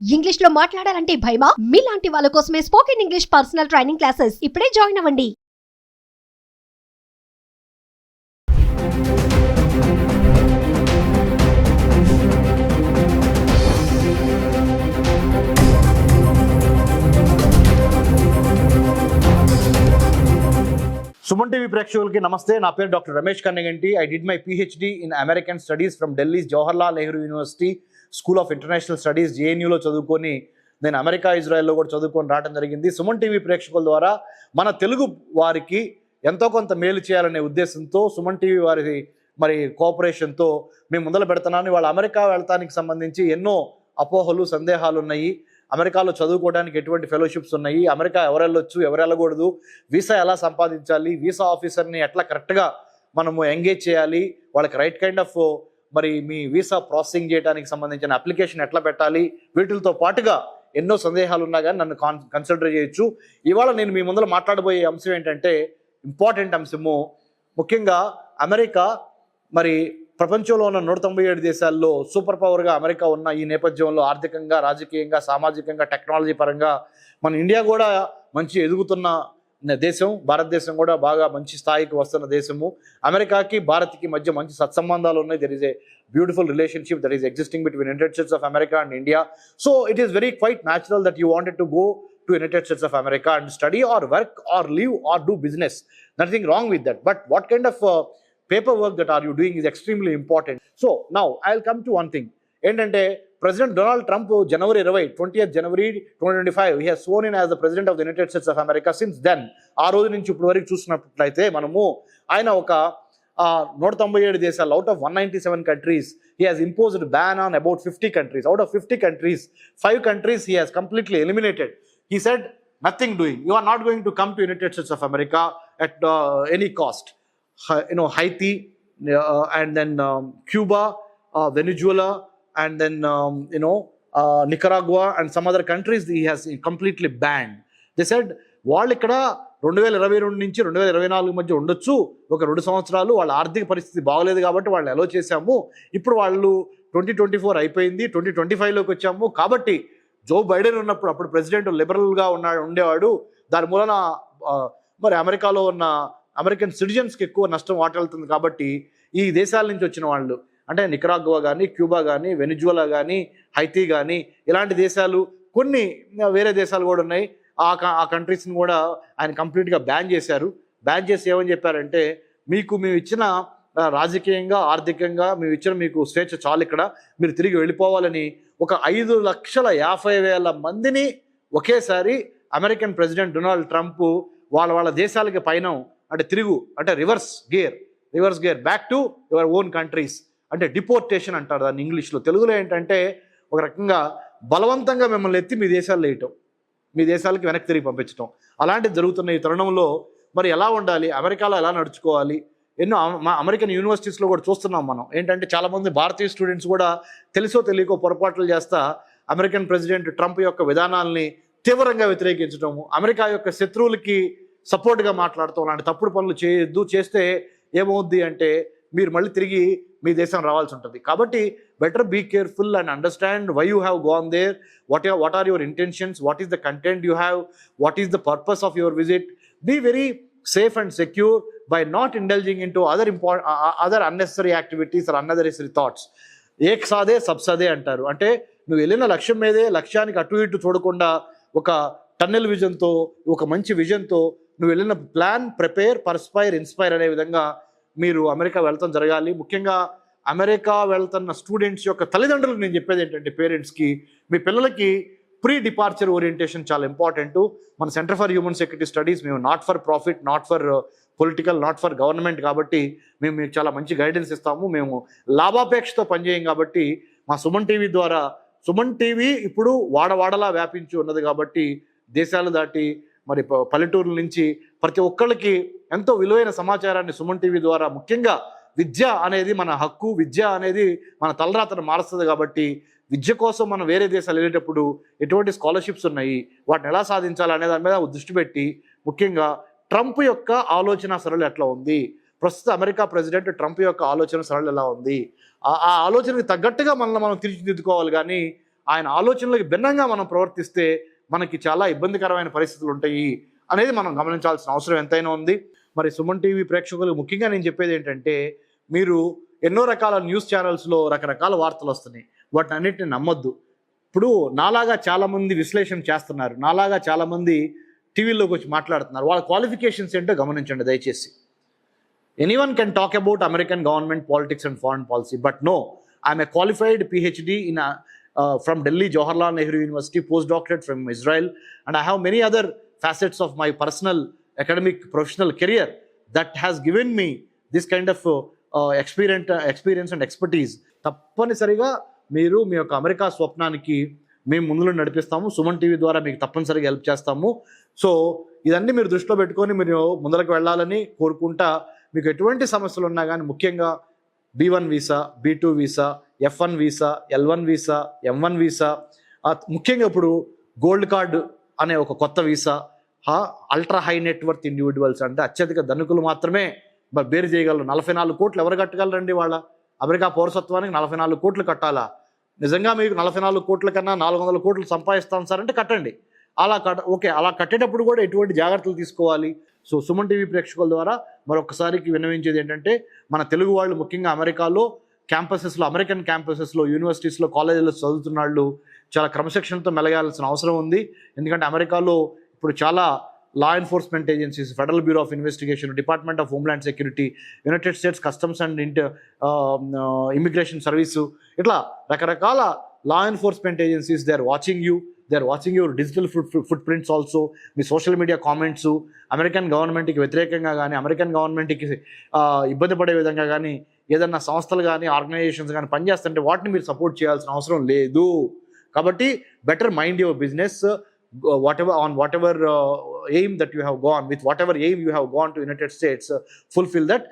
English లో మాట్లాడాలంటే భయమా? మీలాంటి వాళ్ళ కోసమే spoken English personal training classes ఇప్పుడే జాయిన్ అవ్వండి. సుమన్ టీవీ ప్రేక్షకులకి నమస్తే. నా పేరు doctor Ramesh Kannaganti. I did my PhD in American studies from Delhi Jawaharlal Nehru university school of international studies జేఎన్యూలో చదువుకొని నేను అమెరికా ఇజ్రాయెల్లో కూడా చదువుకొని రావడం జరిగింది. సుమన్ టీవీ ప్రేక్షకుల ద్వారా మన తెలుగు వారికి ఎంతో కొంత మేలు చేయాలనే ఉద్దేశంతో సుమన్ టీవీ వారి కోఆపరేషన్తో మేము మొదలు పెడుతున్నాను. వాళ్ళ అమెరికా వెళ్తానికి సంబంధించి ఎన్నో అపోహలు సందేహాలు ఉన్నాయి. అమెరికాలో చదువుకోవడానికి ఎటువంటి ఫెలోషిప్స్ ఉన్నాయి, అమెరికా ఎవరు వెళ్ళొచ్చు ఎవరు వెళ్ళకూడదు, వీసా ఎలా సంపాదించాలి, వీసా ఆఫీసర్ని ఎట్లా కరెక్ట్గా మనము ఎంగేజ్ చేయాలి, వాళ్ళకి right kind of me visa processing చేయడానికి సంబంధించిన అప్లికేషన్ ఎట్లా పెట్టాలి, వీటితో పాటుగా ఎన్నో సందేహాలు ఉన్నా కానీ నన్ను కన్సిడర్ చేయొచ్చు. ఇవాళ నేను మీ ముందర మాట్లాడబోయే అంశం ఏంటంటే ఇంపార్టెంట్ అంశము. ముఖ్యంగా అమెరికా ప్రపంచంలో ఉన్న 197 దేశాల్లో సూపర్ పవర్గా అమెరికా ఉన్న ఈ నేపథ్యంలో ఆర్థికంగా, రాజకీయంగా, సామాజికంగా, టెక్నాలజీ పరంగా మన ఇండియా కూడా మంచి ఎదుగుతున్న దేశం. భారతదేశం కూడా బాగా మంచి స్థాయికి వస్తున్న దేశము. అమెరికాకి భారత్కి మధ్య మంచి సత్సంబంధాలు ఉన్నాయి. There is a beautiful relationship that is existing between United states of America and India. So it is very quite natural that you wanted to go to United States of America and study or work or live or do business. Nothing wrong with that. But what kind of paperwork that are you doing is extremely important. So now I'll come to one thing. ఏంటంటే president Donald Trump January 20th January 2025 he has sworn in as the president of the United States of America. Since then ఆ రోజు నుంచి ఇప్పుడు వరకు చూసినట్లయితే మనము ఆయన ఒక 197 దేశాలు out of 197 countries he has imposed ban on about 50 countries. Out of 50 countries 5 countries he has completely eliminated. He said nothing doing, you are not going to come to United States of America at any cost. Haiti and then Cuba, Venezuela and then Nicaragua and some other countries he has completely banned. They said వాళ్ళు ఇక్కడ 2022 నుంచి 2024 మధ్య ఉండొచ్చు, ఒక 2 సంవత్సరాలు వాళ్ళ ఆర్థిక పరిస్థితి బాగలేదు కాబట్టి వాళ్ళు అలో చేశాము. ఇప్పుడు వాళ్ళు 2024 అయిపోయింది, 2025లోకి వచ్చాము కాబట్టి జో బైడెన్ ఉన్నప్పుడు అప్పుడు ప్రెసిడెంట్ లిబరల్గా ఉండేవాడు. దాని మూలన అమెరికాలో ఉన్న అమెరికన్ సిటిజన్స్కి ఎక్కువ నష్టం వాటిల్తుంది. కాబట్టి ఈ దేశాల నుంచి వచ్చిన వాళ్ళు అంటే నికరాగ్వా కానీ, క్యూబా కానీ, వెనిజువలా కానీ, హైతీ కానీ ఇలాంటి దేశాలు, కొన్ని వేరే దేశాలు కూడా ఉన్నాయి. ఆ కంట్రీస్ని కూడా ఆయన కంప్లీట్గా బ్యాన్ చేశారు. బ్యాన్ చేసి ఏమని చెప్పారంటే మేము ఇచ్చిన రాజకీయంగా, ఆర్థికంగా మీకు స్వేచ్ఛ చాలు, ఇక్కడ మీరు తిరిగి వెళ్ళిపోవాలని ఒక 5,50,000 మందిని ఒకేసారి అమెరికన్ ప్రెసిడెంట్ డొనాల్డ్ ట్రంప్ వాళ్ళ దేశాలకి పైన అంటే reverse gear back to your own countries అంటే డిపోర్టేషన్ అంటారు దాన్ని ఇంగ్లీష్లో. తెలుగులో ఏంటంటే ఒక రకంగా బలవంతంగా మిమ్మల్ని ఎత్తి మీ దేశాల్లో వేయటం, మీ దేశాలకి వెనక్కి తిరిగి పంపించడం. అలాంటిది జరుగుతున్న ఈ తరుణంలో ఎలా ఉండాలి, అమెరికాలో ఎలా నడుచుకోవాలి, ఎన్నో అమెరికన్ యూనివర్సిటీస్లో కూడా చూస్తున్నాం మనం. ఏంటంటే చాలామంది భారతీయ స్టూడెంట్స్ కూడా తెలుసో తెలియకో పొరపాట్లు చేస్తా అమెరికన్ ప్రెసిడెంట్ ట్రంప్ యొక్క విధానాల్ని తీవ్రంగా వ్యతిరేకించడము, అమెరికా యొక్క శత్రువులకి సపోర్ట్గా మాట్లాడటం, అలాంటి తప్పుడు పనులు చేయొద్దు. చేస్తే ఏమవుద్ది అంటే మీరు మళ్ళీ తిరిగి మీ దేశం రావాల్సి ఉంటుంది. కాబట్టి better be careful and understand why you have gone there, what are your intentions, what is the content you have, what is the purpose of your visit. Be very safe and secure by not indulging into other unnecessary activities or unnecessary thoughts. ఏక్ సాదే సబ్ సాదే అంటారు. అంటే నువ్వు వెళ్ళిన లక్ష్యం మీదే, లక్ష్యానికి అటు ఇటు చూడకుండా ఒక టన్నెల్ విజన్తో, ఒక మంచి విజన్తో నువ్వు వెళ్ళిన ప్లాన్, ప్రిపేర్, పర్స్పైర్, ఇన్స్పైర్ అనే విధంగా మీరు అమెరికా వెళ్తాం జరగాలి. ముఖ్యంగా అమెరికా వెళ్తున్న స్టూడెంట్స్ యొక్క తల్లిదండ్రులకు నేను చెప్పేది ఏంటంటే పేరెంట్స్కి, మీ పిల్లలకి ప్రీ డిపార్చర్ ఓరియంటేషన్ చాలా ఇంపార్టెంట్. మన center for human security studies మేము not for profit, not for political, not for government కాబట్టి మేము మీకు చాలా మంచి గైడెన్స్ ఇస్తాము. మేము లాభాపేక్షతో పనిచేయం కాబట్టి మా సుమన్ టీవీ ద్వారా, సుమన్ టీవీ ఇప్పుడు వాడవాడలా వ్యాపించి ఉన్నది కాబట్టి దేశాలు దాటి పల్లెటూరుల నుంచి ప్రతి ఒక్కళ్ళకి ఎంతో విలువైన సమాచారాన్ని సుమన్ టీవీ ద్వారా, ముఖ్యంగా విద్య అనేది మన హక్కు, విద్య అనేది మన తలరాతను మారుస్తుంది కాబట్టి విద్య కోసం మనం వేరే దేశాలు వెళ్ళేటప్పుడు ఎటువంటి స్కాలర్షిప్స్ ఉన్నాయి, వాటిని ఎలా సాధించాలి అనే దాని మీద దృష్టి పెట్టి, ముఖ్యంగా ట్రంప్ యొక్క ఆలోచన సరళి ఎట్లా ఉంది, ప్రస్తుత అమెరికా ప్రెసిడెంట్ ట్రంప్ యొక్క ఆలోచన సరళి ఎలా ఉంది, ఆ ఆలోచనకి తగ్గట్టుగా మనం తీర్చిదిద్దుకోవాలి. కానీ ఆయన ఆలోచనలకు భిన్నంగా మనం ప్రవర్తిస్తే మనకి చాలా ఇబ్బందికరమైన పరిస్థితులు ఉంటాయి అనేది మనం గమనించాల్సిన అవసరం ఎంతైనా ఉంది. మరి సుమన్ టీవీ ప్రేక్షకులకు ముఖ్యంగా నేను చెప్పేది ఏంటంటే, మీరు ఎన్నో రకాల న్యూస్ ఛానల్స్లో రకరకాల వార్తలు వస్తున్నాయి, వాటిని అన్నింటిని నమ్మొద్దు. ఇప్పుడు నాలాగా చాలామంది విశ్లేషణ చేస్తున్నారు, నాలాగా చాలామంది టీవీలోకి వచ్చి మాట్లాడుతున్నారు. వాళ్ళ క్వాలిఫికేషన్స్ ఏంటో గమనించండి దయచేసి. Anyone can talk about American government politics and foreign policy, but no, I'm a qualified PhD in from Delhi Jawaharlal Nehru University, postdoctorate from Israel, and I have many other facets of my personal academic professional career that has given me this kind of experience and expertise. తప్పనిసరిగా మీరు మీ యొక్క America స్వప్నానికి మేము ముందులో నడిపిస్తాము. Suman TV ద్వారా మీకు తప్పనిసరిగా help చేస్తాము. So ఇదన్నీ మీరు దృష్టిలో పెట్టుకొని మీరు ముందరకు వెళ్ళాలని కోరుకుంటా. మీకు ఎటువంటి సమస్యలు ఉన్నా కానీ, ముఖ్యంగా B1 visa, B2 visa, F1 visa, L1 visa, M1 visa, ముఖ్యంగా ఇప్పుడు గోల్డ్ కార్డు అనే ఒక కొత్త visa, ultra high net worth individuals అంటే అత్యధిక ధనికులు మాత్రమే బేరు చేయగలరు. 44 కోట్లు ఎవరు కట్టగలరండి? వాళ్ళ అమెరికా పౌరసత్వానికి 44 కోట్లు కట్టాలా? నిజంగా మీకు 44 కోట్ల కన్నా 400 కోట్లు సంపాదిస్తాం సార్ అంటే కట్టండి. ఓకే, అలా కట్టేటప్పుడు కూడా ఎటువంటి జాగ్రత్తలు తీసుకోవాలి? సో సుమన్ టీవీ ప్రేక్షకుల ద్వారా మరొకసారికి విన్నవించేది ఏంటంటే, మన తెలుగు వాళ్ళు ముఖ్యంగా అమెరికాలో క్యాంపసెస్లో, అమెరికన్ క్యాంపసెస్లో, యూనివర్సిటీస్లో, కాలేజీలో చదువుతున్న వాళ్ళు చాలా క్రమశిక్షణతో మెలగాల్సిన అవసరం ఉంది. ఎందుకంటే అమెరికాలో ఇప్పుడు చాలా law enforcement agencies, Federal Bureau of Investigation, Department of Homeland Security, United States Customs and Immigration service, ఇట్లా రకరకాల law enforcement agencies they are watching you, they are watching your digital footprints also. మీ social media comments American గవర్నమెంట్కి వ్యతిరేకంగా కానీ, American గవర్నమెంట్కి ఇబ్బంది పడే విధంగా కానీ ఏదన్నా సంస్థలు కానీ, ఆర్గనైజేషన్స్ కానీ పనిచేస్తుంటే వాటిని మీరు సపోర్ట్ చేయాల్సిన అవసరం లేదు. కాబట్టి better mind your business, whatever aim that you have gone, with whatever aim you have gone to United States, fulfill that.